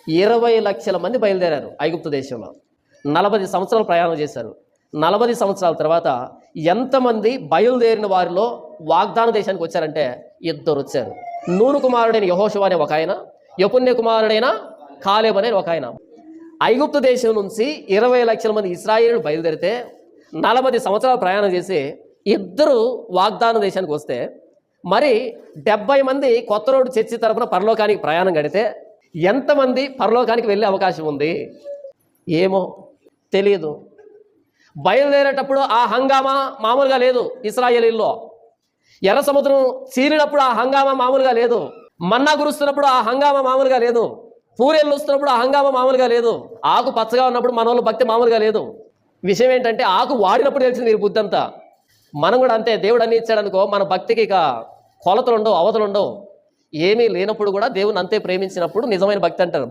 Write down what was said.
20 లక్షల మంది బయలుదేరారు ఐగుప్తు దేశంలో. 40 సంవత్సరాలు ప్రయాణం చేశారు. 40 సంవత్సరాల తర్వాత ఎంతమంది బయలుదేరిన వారిలో వాగ్దాన దేశానికి వచ్చారంటే 2 వచ్చారు. నూను కుమారుడైన యెహోషువ అనే ఒక ఆయన, యెఫున్నె కుమారుడైన కాలేబు అనే ఒక ఆయన. ఐగుప్తు దేశం నుంచి 20 లక్షల మంది ఇశ్రాయేలు బయలుదేరితే 40 సంవత్సరాలు ప్రయాణం చేసి 2 వాగ్దాన దేశానికి వస్తే, మరి 70 మంది కొత్త రోడ్డు చర్చి తరపున పరలోకానికి ప్రయాణం గడితే ఎంతమంది పరలోకానికి వెళ్ళే అవకాశం ఉంది? ఏమో తెలియదు. బయలుదేరేటప్పుడు ఆ హంగామా మామూలుగా లేదు. ఇశ్రాయేలీల్లో ఎర్ర సముద్రం చీలినప్పుడు ఆ హంగామా మామూలుగా లేదు. మన్నా కురుస్తున్నప్పుడు ఆ హంగామా మామూలుగా లేదు. పూరేళ్ళు వస్తున్నప్పుడు ఆ హంగామా మామూలుగా లేదు. ఆకు పచ్చగా ఉన్నప్పుడు మన వాళ్ళు భక్తి మామూలుగా లేదు. విషయం ఏంటంటే ఆకు వాడినప్పుడు తెలిసింది మీరు బుద్ధి అంతా. మనం కూడా అంతే. దేవుడు అన్ని ఇచ్చాడనుకో, మన భక్తికి ఇక కొలతలు ఉండవు, అవతలు ఉండవు. ఏమీ లేనప్పుడు కూడా దేవుని అంతే ప్రేమించినప్పుడు నిజమైన భక్తి అంటారు.